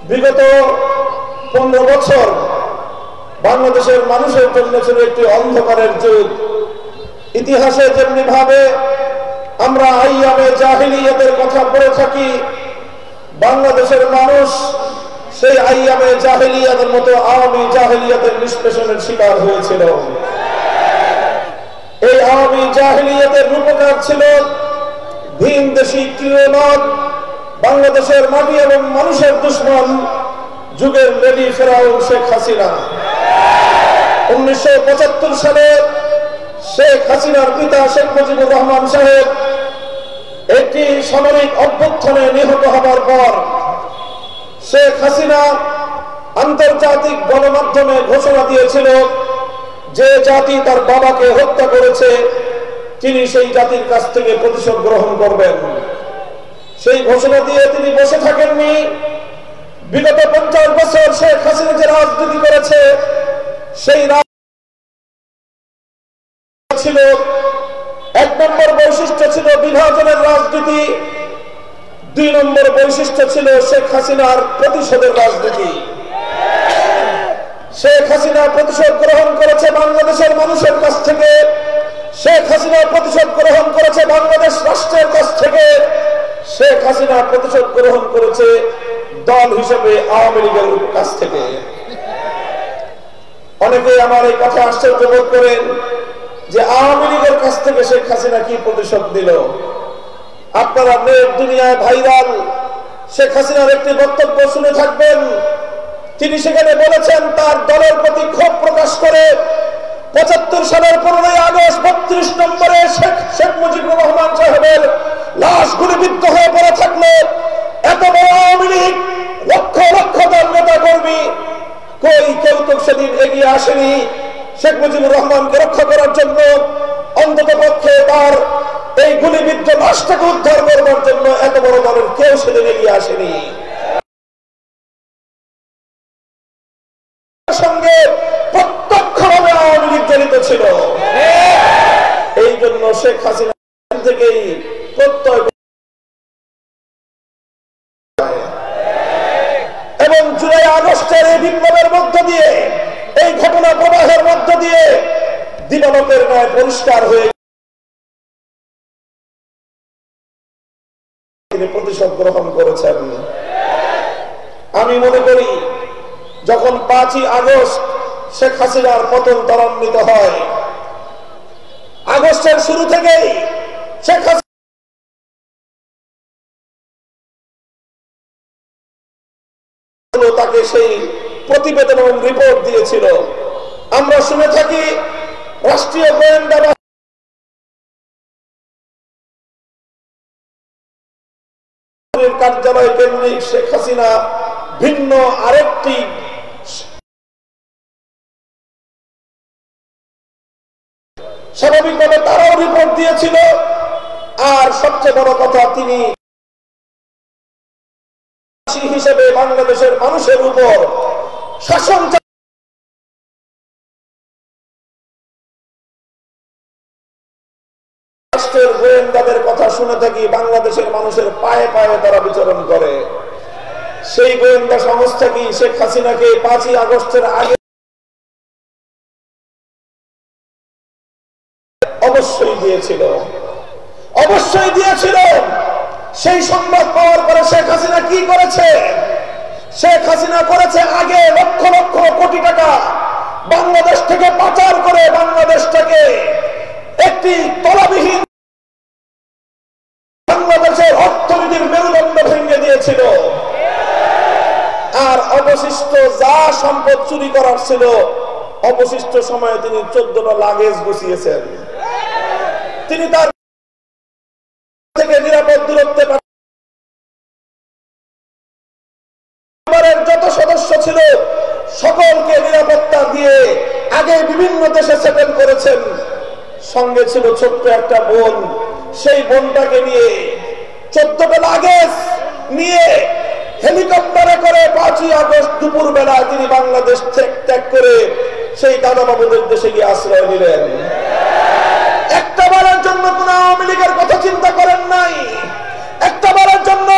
বিগত 15 বছর বাংলাদেশের মানুষের জন্য ছিল একটি অন্ধকারের যুগ। ইতিহাসে যেমনি ভাবে আমরা আইয়ামে জাহিলিয়াতের কথা পড়ে থাকি, বাংলাদেশের মানুষ সেই আইয়ামে জাহিলিয়াতের মতো আওয়ামী জাহিলিয়াতের নিষ্পেষণের শিকার হয়েছিল। এই আওয়ামী জাহিলিয়াতের রূপকার ছিল ভিনদেশী ক্রিয়নদ, বাংলাদেশের মাটি এবং মানুষের দুশ্মন, যুগের লেডি ফেরাউন শেখ হাসিনা। 1975 সালে শেখ হাসিনার পিতা শেখ মুজিবুর রহমান সাহেব একটি সামরিক অভ্যুত্থানে নিহত হবার পর শেখ হাসিনা আন্তর্জাতিক গণমাধ্যমে ঘোষণা দিয়েছিল যে জাতি তার বাবাকে হত্যা করেছে তিনি সেই জাতির কাছ থেকে প্রতিশোধ গ্রহণ করবেন। সেই ঘোষণা দিয়ে তিনি বসে থাকেননি। বিগত 50 বছর শেখ হাসিনা যে রাজনীতি করেছে সেই ছিল 1 নম্বর বৈশিষ্ট্য ছিল বিভাজনের রাজনীতি, 2 নম্বর বৈশিষ্ট্য ছিল শেখ হাসিনার প্রতিশোধের রাজনীতি। শেখ হাসিনা প্রতিশোধ গ্রহণ করেছে বাংলাদেশের মানুষের কাছ থেকে, শেখ হাসিনা প্রতিশোধ গ্রহণ করেছে বাংলাদেশ রাষ্ট্রের কাছ থেকে, শেখ হাসিনা প্রতিশোধ গ্রহণ করেছে দল হিসেবে আওয়ামী লীগের কাছ থেকে। অনেকে আমার এই কথা আশ্চর্য বোধ করেন যে আওয়ামী লীগের কাছ থেকে শেখ হাসিনা কি প্রতিশোধ দিল। আপনারা নেট দুনিয়ায় ভাইরাল শেখ হাসিনার একটি বক্তব্য শুনে থাকবেন। তিনি সেখানে বলেছেন তার দলের প্রতি ক্ষোভ প্রকাশ করে 75 সালের 15ই আগস্ট 32 নম্বরে শেখ মুজিবুর রহমান সাহেবের লাশ গুলিবিদ্ধ হয়ে পড়ে থাকলে এত বড় আওয়ামী লীগ লক্ষ লক্ষ দল নেতা কর্মী কেউ তো সেদিন এগিয়ে আসেনি শেখ মুজিবুর রহমানকে রক্ষা করার জন্য, অন্তত পক্ষে তার এই গুলিবিদ্ধ লাশটাকে উদ্ধার করবার জন্য এত বড় দলের কেউ সেদিন এগিয়ে আসেনি। সঙ্গে প্রত্যক্ষভাবে আওয়ামী লীগ জড়িত ছিল। এই জন্য শেখ হাসিনা থেকেই প্রত্যয় এবং জুলাই আগস্টের এই বিপ্লবের মধ্য দিয়ে, এই ঘটনা প্রবাহের মধ্য দিয়ে দিবালোকের ন্যায় পরিষ্কার হয়ে তিনি প্রতিশোধ গ্রহণ করেছেন। আমি মনে করি যখন 5ই আগস্ট শেখ হাসিনার পতন ত্বরান্বিত হয়, আগস্টের শুরু থেকেই শেখ হাসিনা তাকে সেই প্রতিবেদন এবং রিপোর্ট দিয়েছিল। আমরা শুনে থাকি রাষ্ট্রীয় গোয়েন্দা কার্যালয় কেন্দ্রিক শেখ হাসিনা ভিন্ন আরেকটি স্বাভাবিকভাবে তারাও রিপোর্ট দিয়েছিল। আর সবচেয়ে বড় কথা, তিনি হিসেবে বাংলাদেশের মানুষের উপর শাসন রাষ্ট্রের গোয়েন্দাদের কথা শুনে থাকি বাংলাদেশের মানুষের পায়ে পায়ে তারা বিচরণ করে। সেই গোয়েন্দা সংস্থা কি শেখ হাসিনাকে 5ই আগস্টের আগে অবশ্যই দিয়েছিল, অবশ্যই দিয়েছিল। সেই সংবাদ পাওয়ার পরে শেখ হাসিনা কি করেছে? শেখ হাসিনা করেছে আগে লক্ষ লক্ষ কোটি টাকা বাংলাদেশ থেকে পাচার করে বাংলাদেশটাকে একটি তলাবিহীন বাংলাদেশের অর্থনীতির মেরুদণ্ড ভেঙে দিয়েছিল। আর অবশিষ্ট যা সম্পদ চুরি করার ছিল অবশিষ্ট সময়ে তিনি 14টা লাগেজ গুছিয়েছেন। তিনি তার থেকে নিরাপদ দূরত্বে যত সদস্য ছিল সকলকে নিরাপত্তা দিয়ে আগে বিভিন্ন দেশে সেটেল করেছেন। সঙ্গে ছিল ছোট্ট একটা বোন, সেই বোনটাকে নিয়ে 14টা লাগেজ নিয়ে হেলিকপ্টারে করে 5ই আগস্ট দুপুর বেলায় তিনি বাংলাদেশ ত্যাগ করে সেই দাদাবাবুদের দেশে গিয়ে আশ্রয় নিলেন। একটা বারের জন্য কোন আওয়ামী লীগের কথা চিন্তা করেন নাই, একটা বারের জন্য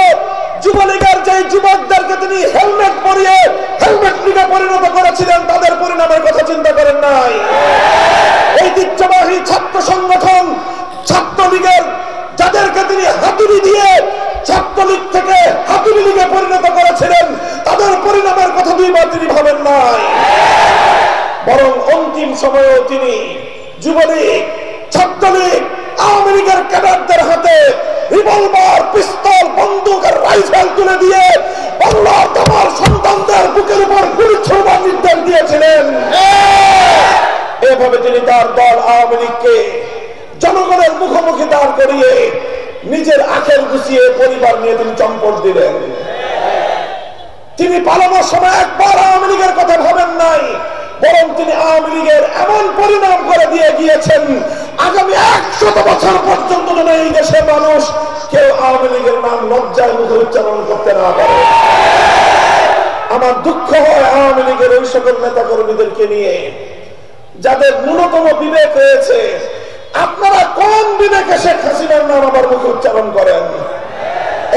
যুবলীগের যে যুবকদেরকে তিনি হেলমেট পরিয়ে হেলমেট লীগে পরিণত করেছিলেন, তাদের পরিণামের কথা চিন্তা করেন নাই। ঐতিহ্যবাহী ছাত্র সংগঠন ছাত্রলীগের যাদেরকে তিনি হাতুড়ি দিয়ে ছাত্রলীগ থেকে হাতুড়ি লীগে পরিণত করেছিলেন, তাদের পরিণামের কথা দুইবার তিনি ভাবেন নাই। বরং অন্তিম সময়েও তিনি যুবলীগ, ছাত্রলীগ, আওয়ামী লীগের ক্যাডারদের হাতে রিভলভার, পিস্তল, বন্দুক আর রাইফেল তুলে দিয়ে বাংলার তোমার সন্তানদের বুকের উপর গুলি ছোড়বার নির্দেশ দিয়েছিলেন। এভাবে তিনি তার দল আওয়ামী লীগকে জনগণের মুখোমুখি দাঁড় করিয়ে নিজের আখের গুছিয়ে পরিবার নিয়ে তিনি চম্পট দিলেন। তিনি পালানোর সময় একবার আওয়ামী লীগের কথা ভাবেন নাই, বরং তিনি আওয়ামী লীগের এমন পরিণাম করে দিয়ে গিয়েছেন, আগামী 100 বছর পর্যন্ত যেন এই দেশের মানুষ কেউ আওয়ামী লীগের নাম লজ্জায় মুখে উচ্চারণ করতে না পারে। আমার দুঃখ হয় আওয়ামী লীগের ওই সকল নেতা কর্মীদেরকে নিয়ে যাদের ন্যূনতম বিবেক রয়েছে। আপনারা কোন বিবেকে শেখ হাসিনার নাম আবার মুখে উচ্চারণ করেন?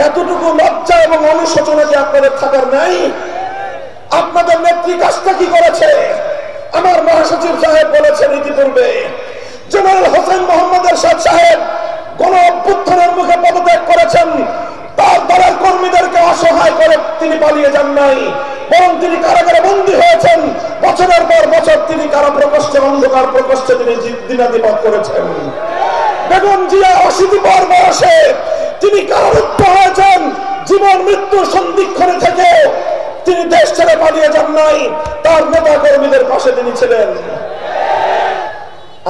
এতটুকু লজ্জা এবং অনুশোচনা কি আপনাদের থাকার নাই? আপনাদের নেত্রী কাজটা কি করেছে? আমার মহাসচিব সাহেব বলেছেন ইতিপূর্বে, জেনারেল হোসেন মোহাম্মদ এরশাদ সাহেব গণ অভ্যুত্থানের মুখে পদত্যাগ করেছেন। তার দলের কর্মীদেরকে অসহায় করে তিনি পালিয়ে যান নাই, বরং তিনি কারাগারে বন্দী হয়েছেন। বছরের পর বছর তিনি কারা প্রকোষ্ঠে, অন্ধকার প্রকোষ্ঠে তিনি দিনাতিপাত করেছেন। বেগম জিয়া 80 পর বয়সে তিনি কারারুদ্ধ হয়েছেন। জীবন মৃত্যু সন্ধিক্ষণে থেকে তিনি দেশ ছেড়ে পালিয়ে যান নাই, তার নেতা কর্মীদের পাশে তিনি ছিলেন।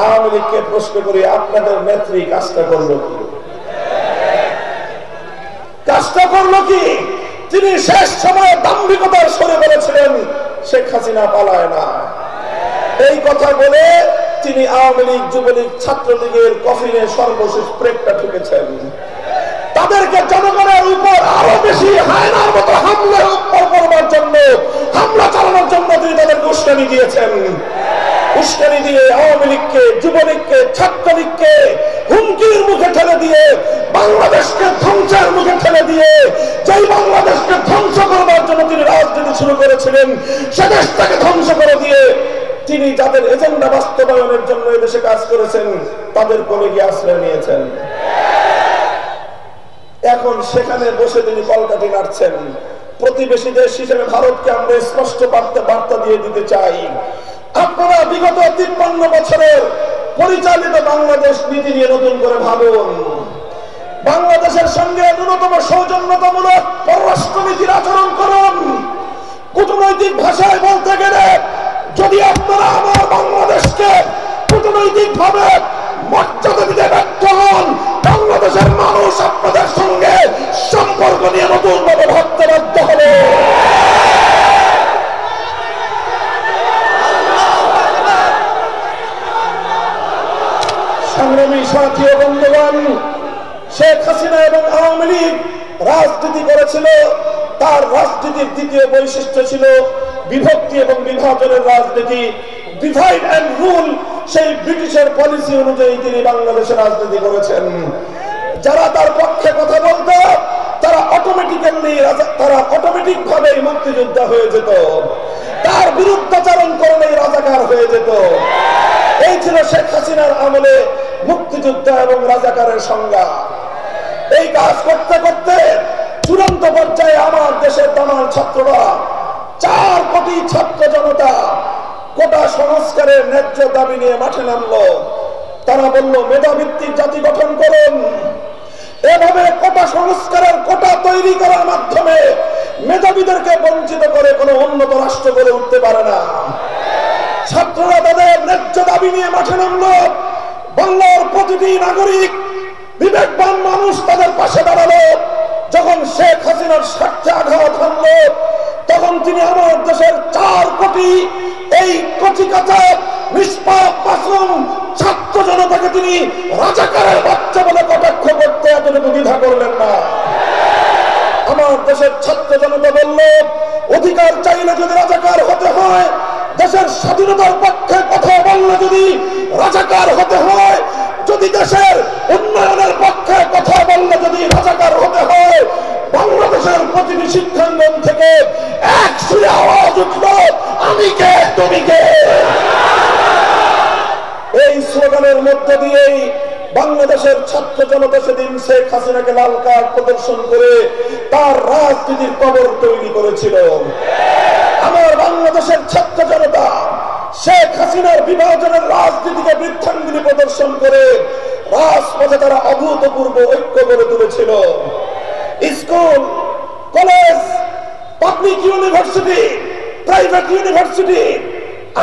আওয়ামী লীগকে প্রশ্ন করি, আপনাদের নেত্রী কাজটা করলো কি? কাজটা করলো কি? তিনি শেষ সময়ে দাম্ভিকতার সরে বলেছিলেন শেখ হাসিনা পালায় না। এই কথা বলে তিনি আওয়ামী লীগ, যুবলীগ, ছাত্রলীগের কফিনে সর্বশেষ ব্রেকটা ঠুকেছেন। তাদেরকে জনগণের উপর আরো বেশি হায়নার মতো করবার জন্য, হামলা চালানোর জন্য তিনি তাদেরকে উস্কানি দিয়েছেন। উস্কানি দিয়ে আওয়ামী লীগকে, যুবলীগকে, ছাত্রলীগকে হুমকির মুখে ঠেলে দিয়ে, বাংলাদেশকে ধ্বংসের মুখে ঠেলে দিয়ে, যেই বাংলাদেশকে ধ্বংস করবার জন্য তিনি রাজনীতি শুরু করেছিলেন, সে দেশটাকে ধ্বংস করে দিয়ে তিনি যাদের এজেন্ডা বাস্তবায়নের জন্য এদেশে কাজ করেছেন তাদের কোলে গিয়ে আশ্রয় নিয়েছেন। এখন সেখানে বসে তিনি কলকাঠি নাড়ছেন। প্রতিবেশী দেশ হিসেবে ভারতকে আমরা স্পষ্ট বার্তা দিয়ে দিতে চাই, আপনারা বিগত 53 বছরের পরিচালিত বাংলাদেশ নীতি নিয়ে নতুন করে ভাবুন। বাংলাদেশের সঙ্গে ন্যূনতম সৌজন্যতামূলক পররাষ্ট্রনীতির আচরণ করুন। কূটনৈতিক ভাষায় বলতে গেলে, যদি আপনারা আমার বাংলাদেশকে কূটনৈতিক ভাবে মর্যাদা দিতে ব্যর্থ হন, বাংলাদেশের মানুষ আপনাদের সঙ্গে সম্পর্ক নিয়ে নতুন ভাবে ভাবতে বাধ্য হবে। সংগ্রামী সাথী ও বন্ধুগণ, শেখ হাসিনা এবং আওয়ামী লীগ রাজনীতি করেছিল। তার রাজনীতির দ্বিতীয় বৈশিষ্ট্য ছিল বিভক্তি এবং বিভাজনের রাজনীতি, ডিভাইড এন্ড রুল। সেই ব্রিটিশের পলিসি অনুযায়ী তিনি বাংলাদেশে রাজনীতি করেছেন। যারা তার পক্ষে কথা বলতো তারা অটোমেটিক ভাবে মুক্তিযোদ্ধা হয়ে যেত, তার বিরুদ্ধাচরণ করলেই রাজাকার হয়ে যেত। এই ছিল শেখ হাসিনার আমলে মুক্তিযোদ্ধা এবং রাজাকারের সংজ্ঞা। এই কাজ করতে করতে চূড়ান্ত পর্যায়ে আমার দেশের তামাম ছাত্ররা, 4 কোটি ছাত্র জনতা কোটা সংস্কারের ন্যায্য দাবি নিয়ে মাঠে নামলো। তারা বলল, মেধাভিত্তিক জাতি গঠন করুন। এভাবে কোটা সংস্কারের কোটা তৈরি করার মাধ্যমে মেধাবীদেরকে বঞ্চিত করে কোনো উন্নত রাষ্ট্র গড়ে উঠতে পারে না। ছাত্ররা তাদের ন্যায্য দাবি নিয়ে মাঠে নামলো। বাংলার প্রতিটি নাগরিক, বিবেকবান মানুষ তাদের পাশে দাঁড়ালো। যখন শেখ হাসিনার স্বার্থে আঘাত হানলো, তখন তিনি আমার দেশের 4 কোটি এই কচিকাঁচা নিষ্পাপ মাসুম ছাত্র জনতাকে তিনি রাজাকারের বাচ্চা বলে কটাক্ষ করতে এতটুকু দ্বিধা করলেন না। আমার দেশের ছাত্র জনতা বলল, অধিকার চাইলে যদি রাজাকার হতে হয়, দেশের স্বাধীনতার পক্ষে কথা বললে যদি রাজাকার হতে হয়, যদি দেশের উন্নয়নের পক্ষে কথা বললে যদি রাজাকার হতে হয়, বাংলাদেশ বাংলাদেশের প্রতিটি শিক্ষাঙ্গন থেকে এক সুরে আওয়াজ উঠল, আমি কে তুমি কে। এই স্লোগানের মধ্য দিয়েই বাংলাদেশের ছাত্র জনতা সেদিন শেখ হাসিনাকে লাল কার্ড প্রদর্শন করে তার রাজনীতির কবর তৈরি করেছিল। আমার বাংলাদেশের ছাত্র জনতা শেখ হাসিনার বিভাজনের রাজনীতিকে বৃদ্ধাঙ্গুলি প্রদর্শন করে রাজপথে তারা অভূতপূর্ব ঐক্য গড়ে তুলেছিল। School, college, public university, private university,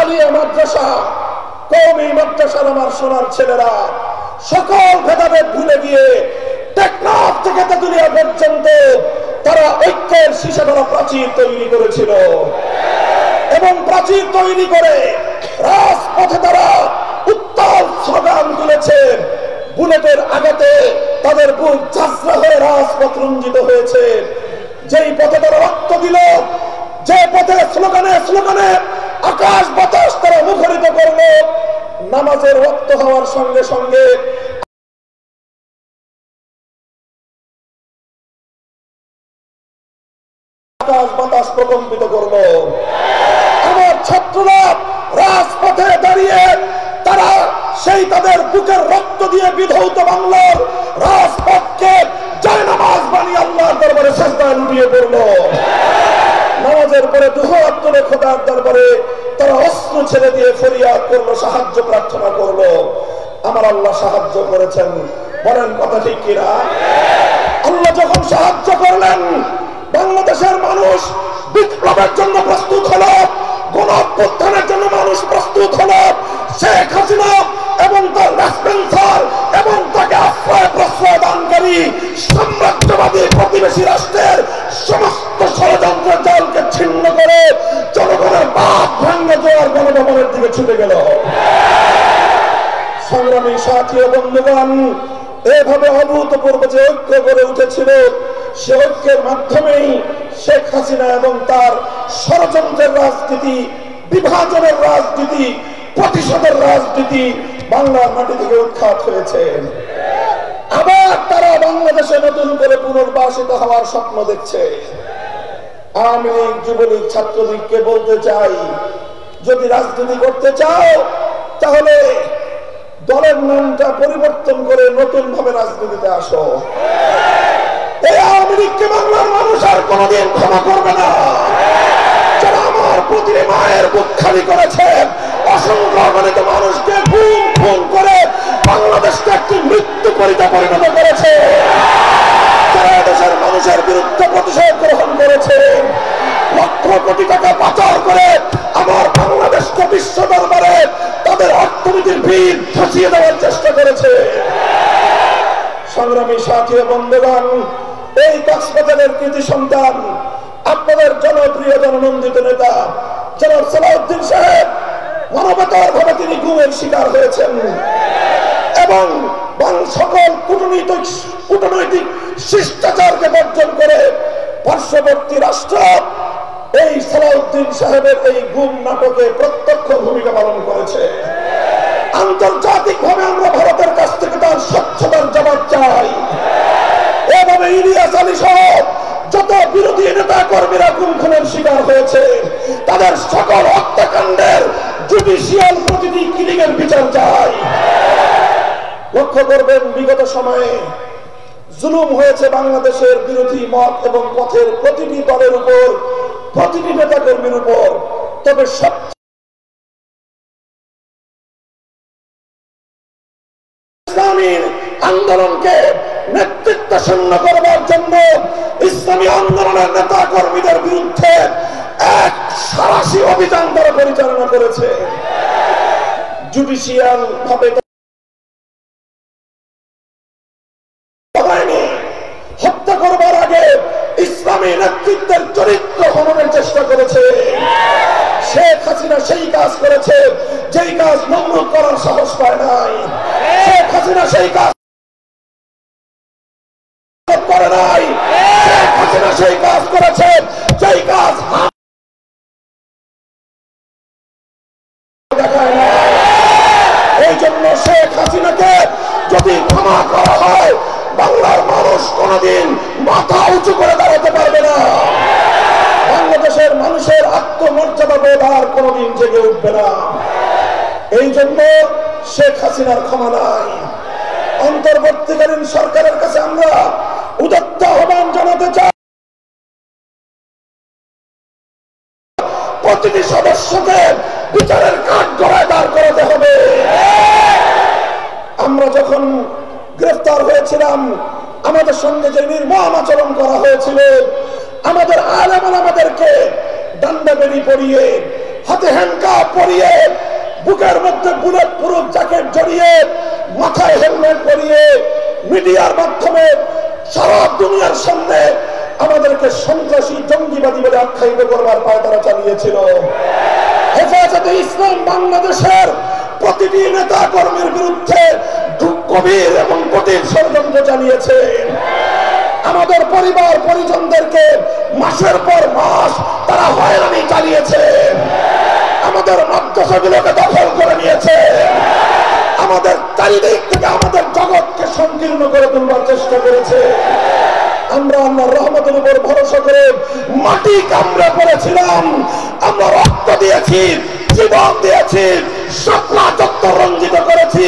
Alia মাদ্রাসা, কওমি মাদ্রাসার আমার সোনার ছেলেরা সকল ভেদাভেদ ভুলে গিয়ে টেকনাফ থেকে তেঁতুলিয়া পর্যন্ত তারা ঐক্যের শিশাধারা প্রাচীর তৈরি করেছিল এবং প্রাচীর তৈরি করে রাজপথে তারা উত্তাল স্লোগান তুলেছে। বুলেটের আঘাতে তাদের বুক ঝাঁঝরা হয়ে রাজপথ রঞ্জিত হয়েছে। যেই পথে তারা রক্ত দিল, যে পথে স্লোগানে স্লোগানে আকাশ বাতাস তারা মুখরিত করল, নামাজের রক্ত হওয়ার সঙ্গে সঙ্গে আকাশ বাতাস প্রকম্পিত করল। আমার ছাত্ররা রাজপথে দাঁড়িয়ে তারা সেই তাদের বুকের রক্ত দিয়ে বিধৌত বাংলার রাজপথকে জায়নামাজ বানিয়ে আল্লাহর দরবারে সিজদায় লুটিয়ে পড়ল। নামাজের পরে দুহাত তুলে খোদার দরবারে তারা অস্ত্র ছেড়ে দিয়ে ফরিয়াদ করলো, সাহায্য প্রার্থনা করলো। আমার আল্লাহ সাহায্য করেছেন, বলেন কথা ঠিক কিনা? আল্লাহ যখন সাহায্য করলেন, বাংলাদেশের মানুষ বিপ্লবের জন্য প্রস্তুত হলো, গণঅভ্যুত্থানের জন্য মানুষ প্রস্তুত হলো। শেখ হাসিনা এবং তার রাষ্ট্রপতি এবং তাকে আশ্রয় প্রশ্রয় দানকারী সাম্রাজ্যবাদী প্রতিবেশী রাষ্ট্রের সমস্ত ষড়যন্ত্র জালকে ছিন্ন করে জনগণের বাঁধ ভাঙা জোয়ার গণভবনের দিকে ছুটে গেল। সংগ্রামী সাথী ও বন্ধুগণ, এভাবে অভূতপূর্ব যে ঐক্য গড়ে উঠেছিল, সে ঐক্যের মাধ্যমেই শেখ হাসিনা এবং তার ষড়যন্ত্রের রাজনীতি, বিভাজনের রাজনীতি, প্রতিশোধের রাজনীতি বাংলার মাটি থেকে উৎখাত হয়েছে। আবার তারা বাংলাদেশে নতুন করে পুনর্বাসিত হওয়ার স্বপ্ন দেখছে। আওয়ামী লীগ, যুবলীগ, ছাত্রলীগকে বলতে চাই, যদি রাজনীতি করতে চাও তাহলে দলের নামটা পরিবর্তন করে নতুন ভাবে রাজনীতিতে আসো। এই আওয়ামী লীগকে বাংলার মানুষ আর কোনদিন ক্ষমা করবে না। যারা আমার প্রতিটি মায়ের বুক খালি করেছে, অসংখ্য অগণিত মানুষকে খুন খুন করে বাংলাদেশকে একটি মৃত্যু পরিণত করেছে, যারা দেশের মানুষের বিরুদ্ধে প্রতিশোধ গ্রহণ করেছে, লক্ষ কোটি টাকা পাচার করে আমার বাংলাদেশকে বিশ্ব দরবারে তাদের অর্থনীতির ভিড় ধসিয়ে দেওয়ার চেষ্টা করেছে। সংগ্রামী সাথী ও বন্ধুগণ, এই কক্সবাজারের কৃতি সন্তান, আপনাদের জনপ্রিয় জননন্দিত নেতা জনাব সালাউদ্দিন সাহেব মানবতার ভাবে তিনি গুমের শিকার হয়েছেন এবং সকল কূটনৈতিক শিষ্টাচারকে বর্জন করে পার্শ্ববর্তী রাষ্ট্র এই সালাউদ্দিন সাহেবের এই গুম নাটকে প্রত্যক্ষ ভূমিকা পালন করেছে। আন্তর্জাতিক ভাবে আমরা ভারতের কাছ থেকে তার স্বচ্ছতার জবাব চাই। এভাবে ইলিয়াস আলী সহ যত বিরোধী নেতা কর্মীরা গুম খুনের শিকার হয়েছে, তাদের সকল হত্যাকাণ্ডের জুডিশিয়াল প্রতিটি কিলিংয়ের বিচার চাই। লক্ষ্য করবেন, বিগত সময়ে জুলুম হয়েছে বাংলাদেশের বিরোধী মত এবং পথের প্রতিটি দলের উপর, প্রতিটি নেতা কর্মীর উপর। তবে ইসলামী আন্দোলনকে নেতৃত্ব শূন্য করবার জন্য ইসলামী আন্দোলনের নেতা কর্মীদের বিরুদ্ধে এক সারাশি অভিযান তারা পরিচালনা করেছে। জুডিশিয়াল ভাবে হত্যা করবার আগে ইসলামী নেতৃত্বের চরিত্র হননের চেষ্টা করেছে। শেখ হাসিনা সেই কাজ করেছে যেই কাজ নমরুদ করার সাহস পায় নাই। শেখ হাসিনা সেই কাজ করে নাই। শেখ হাসিনা সেই কাজ করেছে যেই কাজ দেখায় নাই। এই জন্য আত্মমর্যাদা বোধ আর কোনদিন জেগে উঠবে না। এই জন্য শেখ হাসিনার ক্ষমা নাই। অন্তর্বর্তীকালীন সরকারের কাছে আমরা উদাত্ত আহ্বান জানাতে চাই, প্রতিটি সদস্যকে বিচারের কাঠগড়ায় দাঁড় করাতে হবে। আমরা যখন গ্রেফতার হয়েছিলাম, আমাদের সঙ্গে যে নির্মম আচরণ করা হয়েছিল, আমাদের আলেম আমাদেরকে ডান্ডা বেড়ি পরিয়ে, হাতে হ্যান্ডকাফ পরিয়ে, বুকের মধ্যে বুলেট প্রুফ জ্যাকেট জড়িয়ে, মাথায় হেলমেট পরিয়ে, মিডিয়ার মাধ্যমে সারা দুনিয়ার সামনে আমাদেরকে সন্ত্রাসী জঙ্গিবাদী বলে আখ্যায়িত করবার পায় তারা চালিয়েছিল। হেফাজতে ইসলাম বাংলাদেশের প্রতিটি নেতা কর্মীর বিরুদ্ধে গভীর এবং কঠিন ষড়যন্ত্র চালিয়েছে। আমাদের পরিবার পরিজনদেরকে মাসের পর মাস তারা হয়রানি চালিয়েছে। আমাদের মাদ্রাসাগুলোকে দখল করে নিয়েছে। আমাদের চারিদিক থেকে আমাদের জগৎকে সংকীর্ণ করে তুলবার চেষ্টা করেছে। আমরা আল্লাহর রহমতের উপর ভরসা করে মাটি কামড়ে পড়েছিলাম। আমরা রক্ত দিয়েছি, জীবন দিয়েছি, স্বপ্না চত্বর রঞ্জিত করেছি,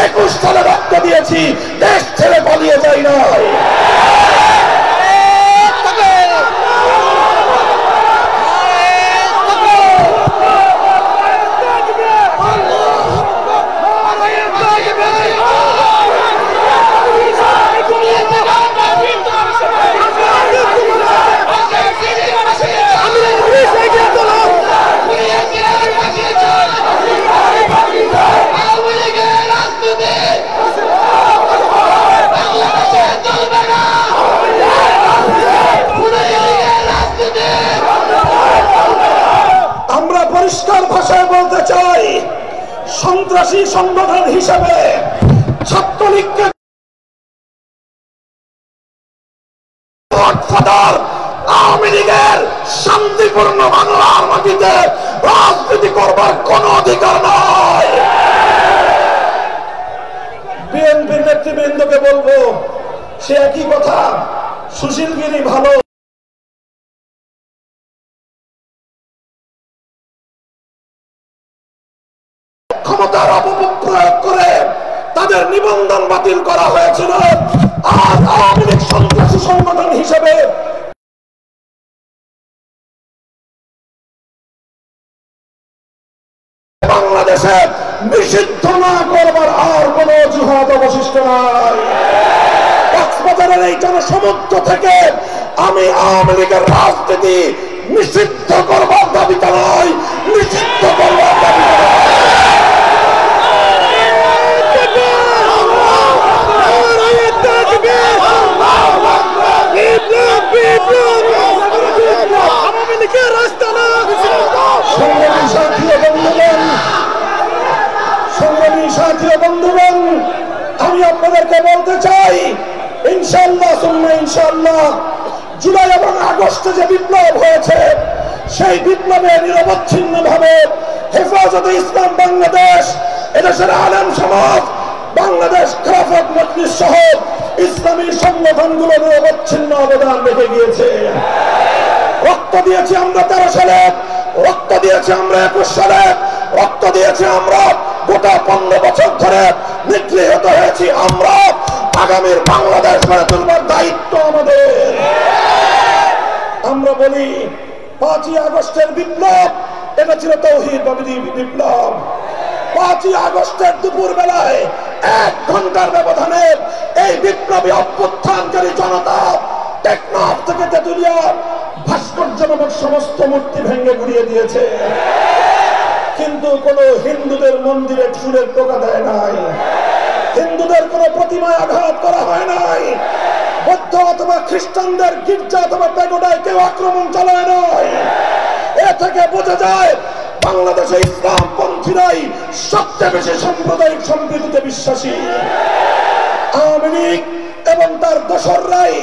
21 সালে রক্ত দিয়েছি, দেশ ছেড়ে পালিয়ে যাই নাই। পরিষ্কার ভাষায় বলতে চাই, সন্ত্রাসী সংগঠন হিসেবে ছাত্রলীগকে আওয়ামী লীগের শান্তিপূর্ণ বাংলার মাটিতে রাজনীতি করবার কোন অধিকার নাই। বিএনপির নেতৃবৃন্দকে বলবো, সে একই কথা, সুশীলগিরি ভালো, ক্ষমতার অপপ্রয়োগ করে তাদের নিবন্ধন বাতিল করা হয়েছিল। আজ আওয়ামী লীগ সন্ত্রাসী সংগঠন হিসেবে বাংলাদেশে নিষিদ্ধ না করবার আর কোন অজুহাত অবশিষ্ট নাই। কক্সবাজারের এই জনসমুদ্র থেকে আমি আওয়ামী লীগের রাজনীতি নিষিদ্ধ করবার দাবিটা নয়, নিষিদ্ধ করবার দাবিটা বন্ধুগণ, আমি আপনাদেরকে বলতে চাই, ইনশাআল্লাহ সুন্নাহ ইনশাআল্লাহ জুলাই এবং আগস্টে যে বিপ্লব হয়েছে, সেই বিপ্লবে নিরবচ্ছিন্ন ভাবে হেফাজতে ইসলাম বাংলাদেশ, এদেশের আলেম সমাজ, বাংলাদেশ খেলাফত মজলিস সহ ইসলামী সংগঠনগুলো নিরবচ্ছিন্ন অবদান রেখে গিয়েছে। রক্ত দিয়েছি আমরা 13 সালে, রক্ত দিয়েছি আমরা 21 সালে, রক্ত দিয়েছি আমরা গোটা 15 বছর ধরে, নিগৃহীত হয়েছি আমরা। আগামীর বাংলাদেশ গড়ে তোলবার দায়িত্ব আমাদের। আমরা বলি 5ই আগস্টের বিপ্লব এটা ছিল তাওহীদবাদী বিপ্লব। 5ই আগস্টের দুপুর বেলায় 1 ঘন্টার ব্যবধানে এই বিপ্লবী অভ্যুত্থানকারী জনতা টেকনাফ থেকে তেতুলিয়া ভাস্কর্য নামক সমস্ত মূর্তি ভেঙে গুড়িয়ে দিয়েছে। কিন্তু কোন হিন্দুদের মন্দিরে চুলের টোকা দেয় নাই, হিন্দুদের কোন প্রতিমায় আঘাত করা হয় নাই, বৌদ্ধ অথবা খ্রিস্টানদের গির্জা অথবা প্যাগোডায় কেউ আক্রমণ চালায় নাই। এ থেকে বোঝা যায় বাংলাদেশে ইসলাম পন্থীরাই সবচেয়ে বেশি সাম্প্রদায়িক সম্প্রীতিতে বিশ্বাসী। আওয়ামী লীগ এবং তার দোসররাই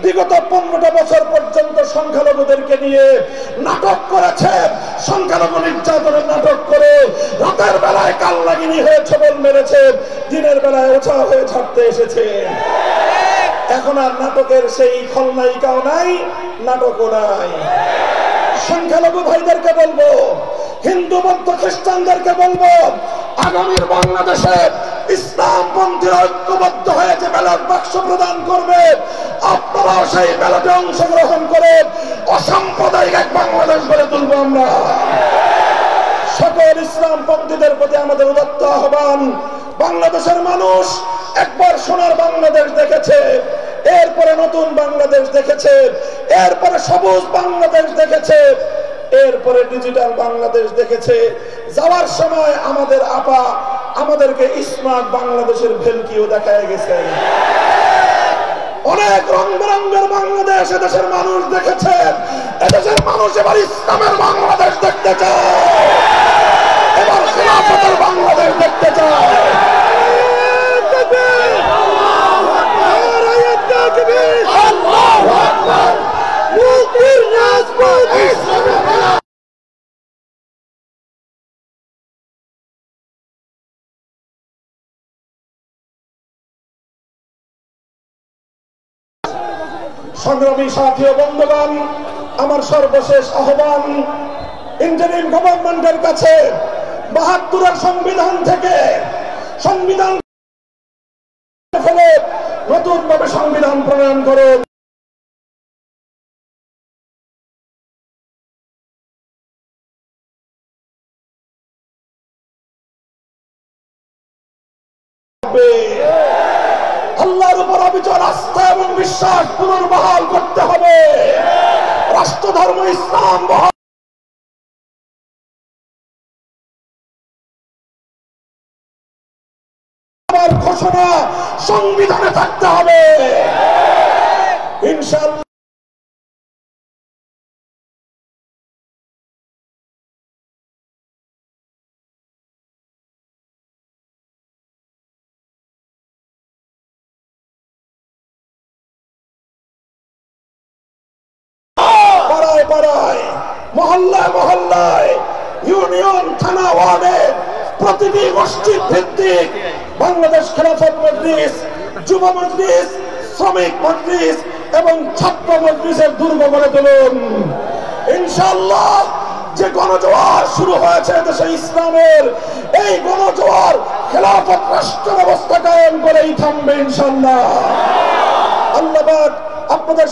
বিগত 15টা বছর পর্যন্ত সংখ্যালঘুদেরকে নিয়ে নাটক করেছে। সংখ্যালঘু নির্যাতনের নাটক করে রাতের বেলায় কালনাগিনী হয়ে ছবল মেরেছে, দিনের বেলায় ওঠা হয়ে ছাড়তে এসেছে। এখন আর নাটকের সেই খলনায়িকাও নাই, নাটকও নাই। সংখ্যালঘু ভাইদেরকে বলবো, হিন্দু বৌদ্ধ খ্রিস্টানদেরকে বলবো, আগামীর বাংলাদেশে ইসলামপন্থীরা ঐক্যবদ্ধ হয়েছে ব্যালট বাক্স প্রদান করবে, আপনারাও সেই ব্যালটে অংশগ্রহণ করে অসাম্প্রদায়িক এক বাংলাদেশ গড়ে তুলবো আমরা। সকল ইসলামপন্থীদের প্রতি আমাদের উদাত্ত আহ্বান, বাংলাদেশের মানুষ একবার সোনার বাংলাদেশ দেখেছে, এরপরে নতুন বাংলাদেশ দেখেছে, এরপরে সবুজ বাংলাদেশ দেখেছে, এরপরে ডিজিটাল বাংলাদেশ দেখেছে। যাওয়ার সময় আমাদের আপা আমাদেরকে স্মার্ট বাংলাদেশের ভেলকিও দেখায় গেছে। অনেক রং বেরঙের বাংলাদেশ এদেশের মানুষ দেখেছে। এদেশের মানুষ এবার ইসলামের বাংলাদেশ দেখতে চায়, এবার খিলাফতের বাংলাদেশ দেখতে চায়। সংগ্রামী সাথী ও বন্ধুগণ, আমার সর্বশেষ আহ্বান ইন্টারিম গভর্নমেন্টের কাছে, ৭২-এর সংবিধান থেকে সংবিধান ফেলে নতুন ভাবে সংবিধান প্রণয়ন করুন। আল্লাহর উপর অবিচল আস্থা এবং বিশ্বাস পুনর্বহাল করতে হবে। রাষ্ট্র ধর্ম ইসলাম ঘোষণা সংবিধানে থাকতে হবে ইনশাআল্লাহ। মহল্লায় মহল্লায়, ইউনিয়ন, থানা, ওয়ার্ডে, প্রতিটি মসজিদ ভিত্তিক বাংলাদেশ খেলাফত মজলিস, যুব মজলিস, শ্রমিক মজলিস এবং ছাত্র মজলিসের দুর্গ গড়ে তুলুন। ইনশাআল্লাহ যে গণজোয়ার শুরু হয়েছে দেশে ইসলামের, এই গণজোয়ার খেলাফত রাষ্ট্র ব্যবস্থা কায়েম করেই থামবে ইনশাআল্লাহ। আল্লাহ পাক আপনাদের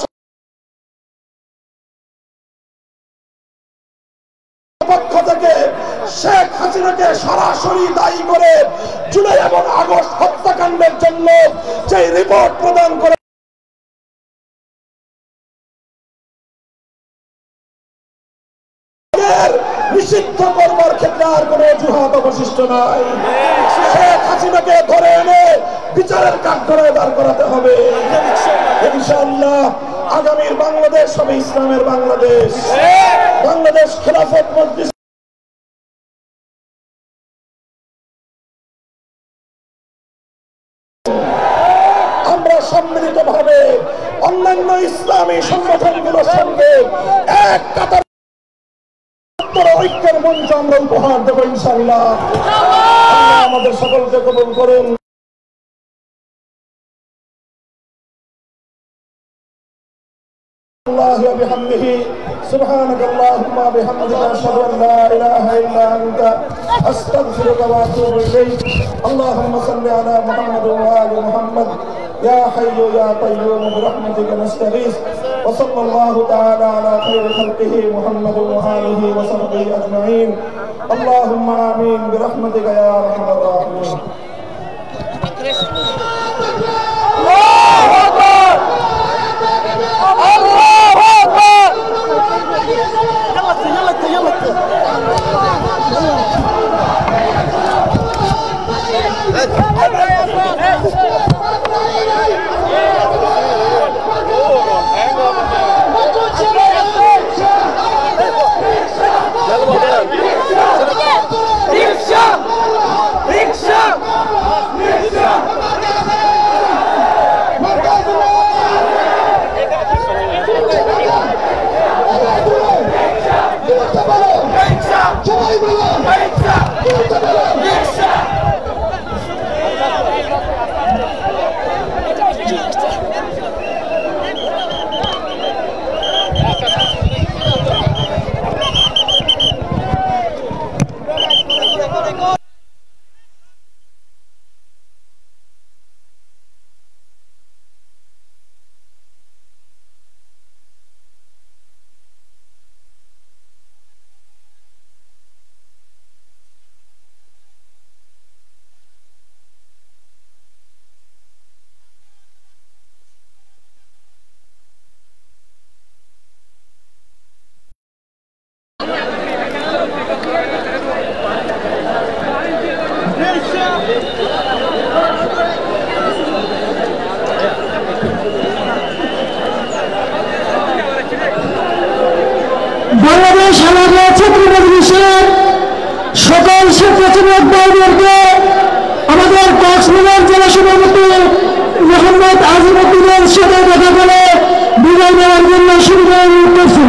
পক্ষ থেকে শেখ হাসিনাকে সরাসরি দায়ী করে জুলাই এবং আগস্ট হত্যাকাণ্ডের জন্য যে রিপোর্ট প্রদান করে নিষিদ্ধ করবার ক্ষেত্রে আর কোন অজুহাত অবশিষ্ট নাই। শেখ হাসিনাকে ধরে এনে বিচারের কাঠগড়ায় দাঁড় করাতে হবে ইনশাআল্লাহ। আগামীর বাংলাদেশ হবে ইসলামের বাংলাদেশ। বাংলাদেশ খেলাফত মজলিস আমরা সম্মিলিতভাবে অন্যান্য ইসলামী সংগঠনগুলোর সঙ্গে এক কাতার ঐক্যের মঞ্চ আমরা উপহার দেব ইনশাআল্লাহ। আমাদের সকলকে কবুল করুন। الله وبحمده سبحانك اللهم وبحمدك أشهد أن لا إله إلا أنت أستغفرك وأتوب إليك. اللهم صل على محمد وآل محمد يا حي يا قيوم برحمتك نستغيث. وصلى الله تعالى على خير خلقه محمد وآله وصحبه أجمعين. اللهم آمين برحمتك يا أرحم الراحمين. আমাদের ছাত্র মজলিসের সকল স্বেচ্ছাসেবক ভাইদেরকে আমাদের কক্সবাজার জেলা সভাপতি মোহাম্মদ আজিমউদ্দিনের সাথে দেখা করে বিদায় নেওয়ার জন্য সুবিধা করছি।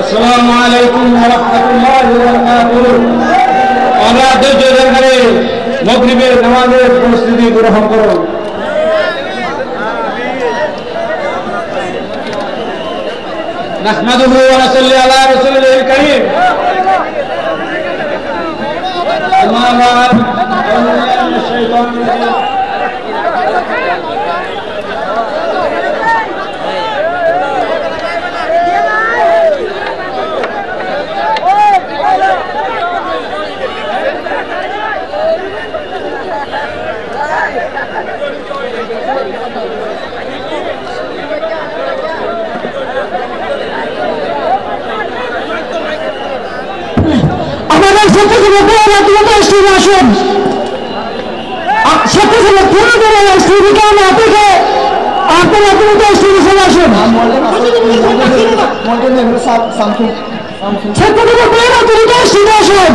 আসসালামু আলাইকুম ওয়া রাহমাতুল্লাহি ওয়া বারাকাতুহু। আমরা ধৈর্য ধরে মাগরিবের নামাজের প্রস্তুতি গ্রহণ করুন। নাহমাদুহু ওয়া নুসাল্লি আলা রাসূলিল কারীম। আম্মা বা'দ, আউযু বিল্লাহি মিনাশ শাইতানির রাজীম। আমাদের স্বেচ্ছাসেবক ভাইয়েরা দ্রুত স্টেজে আসুন। স্বেচ্ছাসেবক পুরোদমে স্টেজে না থেকে আপনারা দ্রুত স্টেজে চলে আসুন। স্বেচ্ছাসেবক ভাইয়েরা দ্রুত স্টেজে আসুন।